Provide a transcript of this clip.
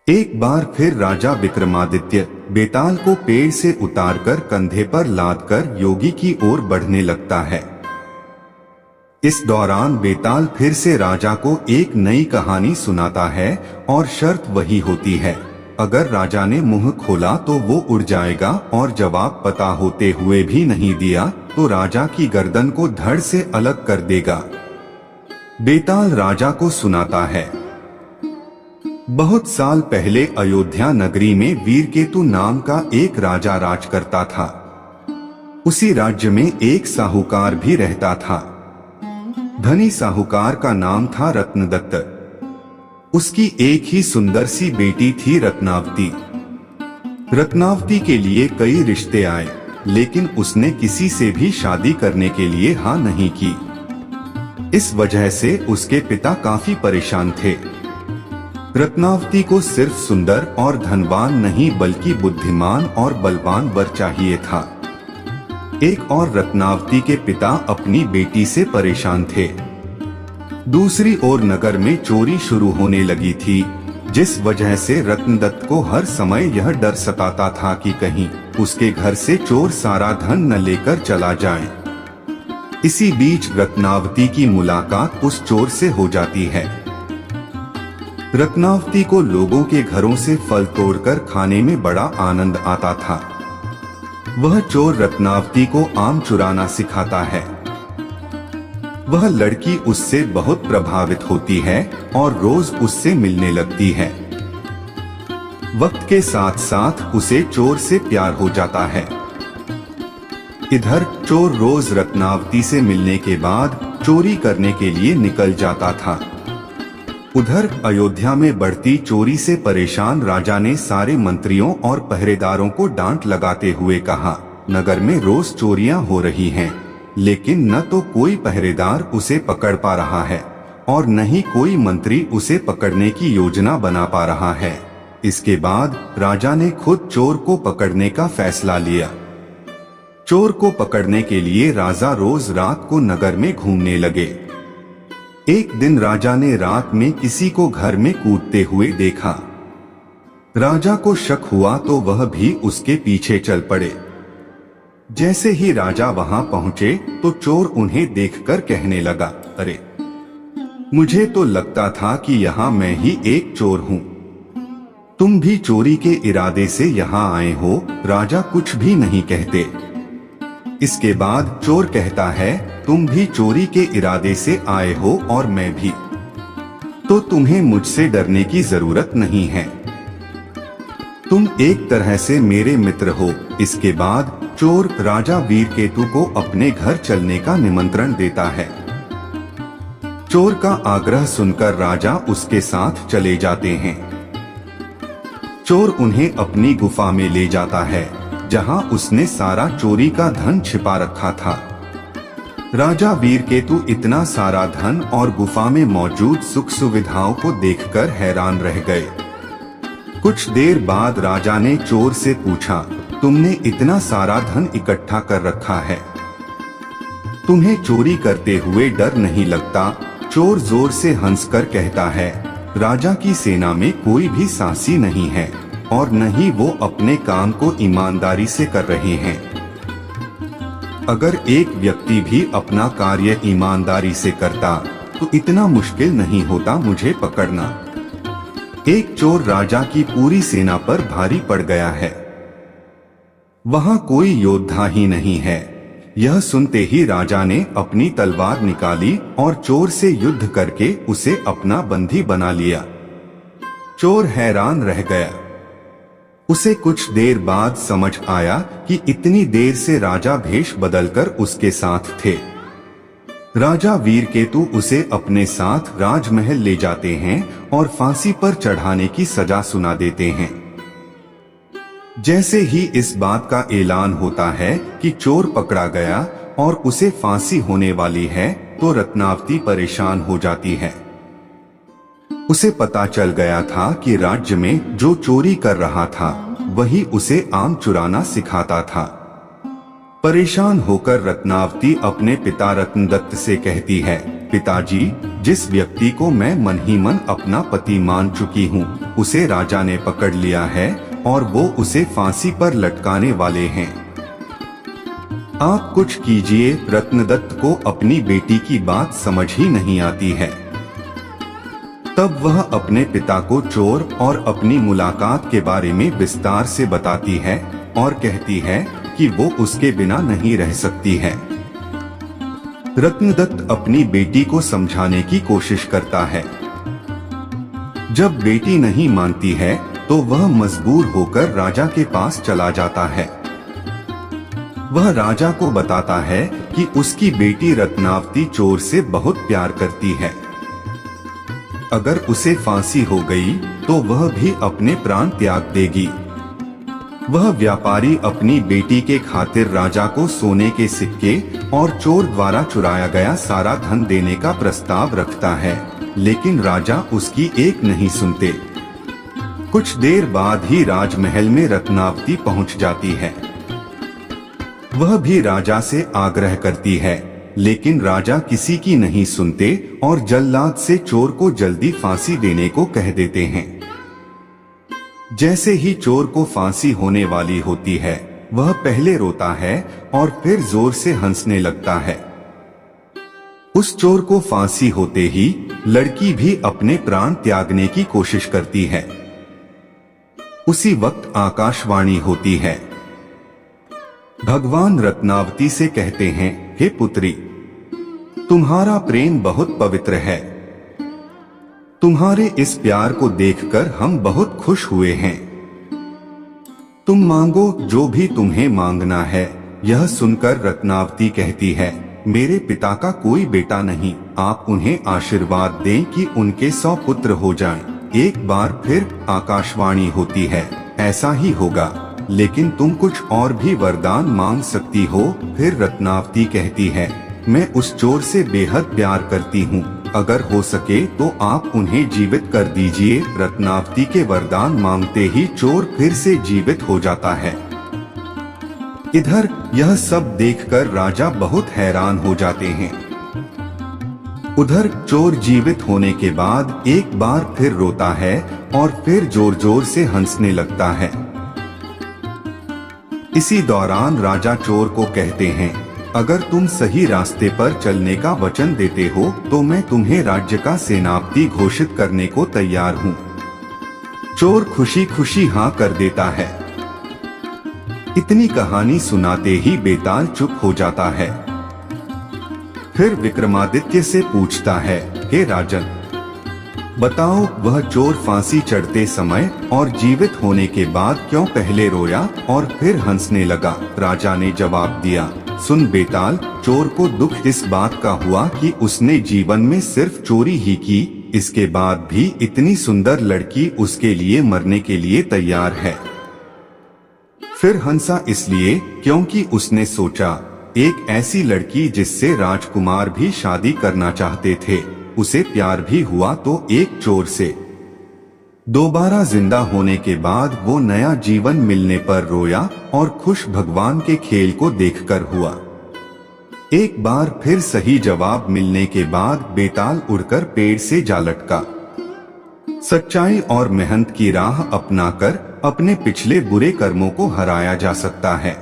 एक बार फिर राजा विक्रमादित्य बेताल को पेड़ से उतारकर कंधे पर लादकर योगी की ओर बढ़ने लगता है। इस दौरान बेताल फिर से राजा को एक नई कहानी सुनाता है और शर्त वही होती है, अगर राजा ने मुंह खोला तो वो उड़ जाएगा और जवाब पता होते हुए भी नहीं दिया तो राजा की गर्दन को धड़ से अलग कर देगा। बेताल राजा को सुनाता है। बहुत साल पहले अयोध्या नगरी में वीरकेतु नाम का एक राजा राज करता था। उसी राज्य में एक साहूकार भी रहता था। धनी साहूकार का नाम था रत्नदत्त। उसकी एक ही सुंदर सी बेटी थी रत्नावती। रत्नावती के लिए कई रिश्ते आए, लेकिन उसने किसी से भी शादी करने के लिए हाँ नहीं की। इस वजह से उसके पिता काफी परेशान थे। रत्नावती को सिर्फ सुंदर और धनवान नहीं बल्कि बुद्धिमान और बलवान वर चाहिए था। एक और रत्नावती के पिता अपनी बेटी से परेशान थे। दूसरी ओर नगर में चोरी शुरू होने लगी थी, जिस वजह से रत्नदत्त को हर समय यह डर सताता था कि कहीं उसके घर से चोर सारा धन न लेकर चला जाए। इसी बीच रत्नावती की मुलाकात उस चोर से हो जाती है। रत्नावती को लोगों के घरों से फल तोड़कर खाने में बड़ा आनंद आता था। वह चोर रत्नावती को आम चुराना सिखाता है। वह लड़की उससे बहुत प्रभावित होती है और रोज उससे मिलने लगती है। वक्त के साथ साथ उसे चोर से प्यार हो जाता है। इधर चोर रोज रत्नावती से मिलने के बाद चोरी करने के लिए निकल जाता था। उधर अयोध्या में बढ़ती चोरी से परेशान राजा ने सारे मंत्रियों और पहरेदारों को डांट लगाते हुए कहा, नगर में रोज चोरियां हो रही हैं, लेकिन न तो कोई पहरेदार उसे पकड़ पा रहा है और न ही कोई मंत्री उसे पकड़ने की योजना बना पा रहा है। इसके बाद राजा ने खुद चोर को पकड़ने का फैसला लिया। चोर को पकड़ने के लिए राजा रोज रात को नगर में घूमने लगे। एक दिन राजा ने रात में किसी को घर में कूदते हुए देखा। राजा को शक हुआ तो वह भी उसके पीछे चल पड़े। जैसे ही राजा वहां पहुंचे तो चोर उन्हें देखकर कहने लगा, अरे मुझे तो लगता था कि यहाँ मैं ही एक चोर हूँ। तुम भी चोरी के इरादे से यहाँ आए हो। राजा कुछ भी नहीं कहते। इसके बाद चोर कहता है, तुम भी चोरी के इरादे से आए हो और मैं भी, तो तुम्हें मुझसे डरने की जरूरत नहीं है। तुम एक तरह से मेरे मित्र हो। इसके बाद चोर राजा वीरकेतु को अपने घर चलने का निमंत्रण देता है। चोर का आग्रह सुनकर राजा उसके साथ चले जाते हैं। चोर उन्हें अपनी गुफा में ले जाता है, जहां उसने सारा चोरी का धन छिपा रखा था। राजा वीरकेतु इतना सारा धन और गुफा में मौजूद सुख सुविधाओं को देखकर हैरान रह गए। कुछ देर बाद राजा ने चोर से पूछा, तुमने इतना सारा धन इकट्ठा कर रखा है, तुम्हें चोरी करते हुए डर नहीं लगता? चोर जोर से हंसकर कहता है, राजा की सेना में कोई भी साहसी नहीं है और न ही वो अपने काम को ईमानदारी से कर रहे हैं। अगर एक व्यक्ति भी अपना कार्य ईमानदारी से करता तो इतना मुश्किल नहीं होता मुझे पकड़ना। एक चोर राजा की पूरी सेना पर भारी पड़ गया है। वहां कोई योद्धा ही नहीं है। यह सुनते ही राजा ने अपनी तलवार निकाली और चोर से युद्ध करके उसे अपना बंदी बना लिया। चोर हैरान रह गया। उसे कुछ देर बाद समझ आया कि इतनी देर से राजा भेष बदलकर उसके साथ थे। राजा वीरकेतु उसे अपने साथ राजमहल ले जाते हैं और फांसी पर चढ़ाने की सजा सुना देते हैं। जैसे ही इस बात का ऐलान होता है कि चोर पकड़ा गया और उसे फांसी होने वाली है, तो रत्नावती परेशान हो जाती है। उसे पता चल गया था कि राज्य में जो चोरी कर रहा था वही उसे आम चुराना सिखाता था। परेशान होकर रत्नावती अपने पिता रत्नदत्त से कहती है, पिताजी, जिस व्यक्ति को मैं मन ही मन अपना पति मान चुकी हूँ, उसे राजा ने पकड़ लिया है और वो उसे फांसी पर लटकाने वाले हैं। आप कुछ कीजिए। रत्नदत्त को अपनी बेटी की बात समझ ही नहीं आती है। तब वह अपने पिता को चोर और अपनी मुलाकात के बारे में विस्तार से बताती है और कहती है कि वो उसके बिना नहीं रह सकती है। रत्नदत्त अपनी बेटी को समझाने की कोशिश करता है। जब बेटी नहीं मानती है तो वह मजबूर होकर राजा के पास चला जाता है। वह राजा को बताता है कि उसकी बेटी रत्नावती चोर से बहुत प्यार करती है। अगर उसे फांसी हो गई तो वह भी अपने प्राण त्याग देगी। वह व्यापारी अपनी बेटी के खातिर राजा को सोने के सिक्के और चोर द्वारा चुराया गया सारा धन देने का प्रस्ताव रखता है, लेकिन राजा उसकी एक नहीं सुनते। कुछ देर बाद ही राजमहल में रत्नावती पहुंच जाती है। वह भी राजा से आग्रह करती है, लेकिन राजा किसी की नहीं सुनते और जल्लाद से चोर को जल्दी फांसी देने को कह देते हैं। जैसे ही चोर को फांसी होने वाली होती है, वह पहले रोता है और फिर जोर से हंसने लगता है। उस चोर को फांसी होते ही लड़की भी अपने प्राण त्यागने की कोशिश करती है। उसी वक्त आकाशवाणी होती है। भगवान रत्नावती से कहते हैं, हे पुत्री, तुम्हारा प्रेम बहुत पवित्र है। तुम्हारे इस प्यार को देखकर हम बहुत खुश हुए हैं। तुम मांगो जो भी तुम्हें मांगना है। यह सुनकर रत्नावती कहती है, मेरे पिता का कोई बेटा नहीं, आप उन्हें आशीर्वाद दें कि उनके 100 पुत्र हो जाएं। एक बार फिर आकाशवाणी होती है, ऐसा ही होगा, लेकिन तुम कुछ और भी वरदान मांग सकती हो। फिर रत्नावती कहती है, मैं उस चोर से बेहद प्यार करती हूँ, अगर हो सके तो आप उन्हें जीवित कर दीजिए। रत्नावती के वरदान मांगते ही चोर फिर से जीवित हो जाता है। इधर यह सब देखकर राजा बहुत हैरान हो जाते हैं। उधर चोर जीवित होने के बाद एक बार फिर रोता है और फिर जोर जोर से हंसने लगता है। इसी दौरान राजा चोर को कहते हैं, अगर तुम सही रास्ते पर चलने का वचन देते हो तो मैं तुम्हें राज्य का सेनापति घोषित करने को तैयार हूँ। चोर खुशी खुशी हाँ कर देता है। इतनी कहानी सुनाते ही बेताल चुप हो जाता है। फिर विक्रमादित्य से पूछता है, हे राजन, बताओ वह चोर फांसी चढ़ते समय और जीवित होने के बाद क्यों पहले रोया और फिर हंसने लगा? राजा ने जवाब दिया, सुन बेताल, चोर को दुख इस बात का हुआ कि उसने जीवन में सिर्फ चोरी ही की, इसके बाद भी इतनी सुंदर लड़की उसके लिए मरने के लिए तैयार है। फिर हंसा इसलिए क्योंकि उसने सोचा, एक ऐसी लड़की जिससे राजकुमार भी शादी करना चाहते थे, उसे प्यार भी हुआ तो एक चोर से। दोबारा जिंदा होने के बाद वो नया जीवन मिलने पर रोया और खुश भगवान के खेल को देखकर हुआ। एक बार फिर सही जवाब मिलने के बाद बेताल उड़कर पेड़ से जा लटका। सच्चाई और मेहनत की राह अपनाकर अपने पिछले बुरे कर्मों को हराया जा सकता है।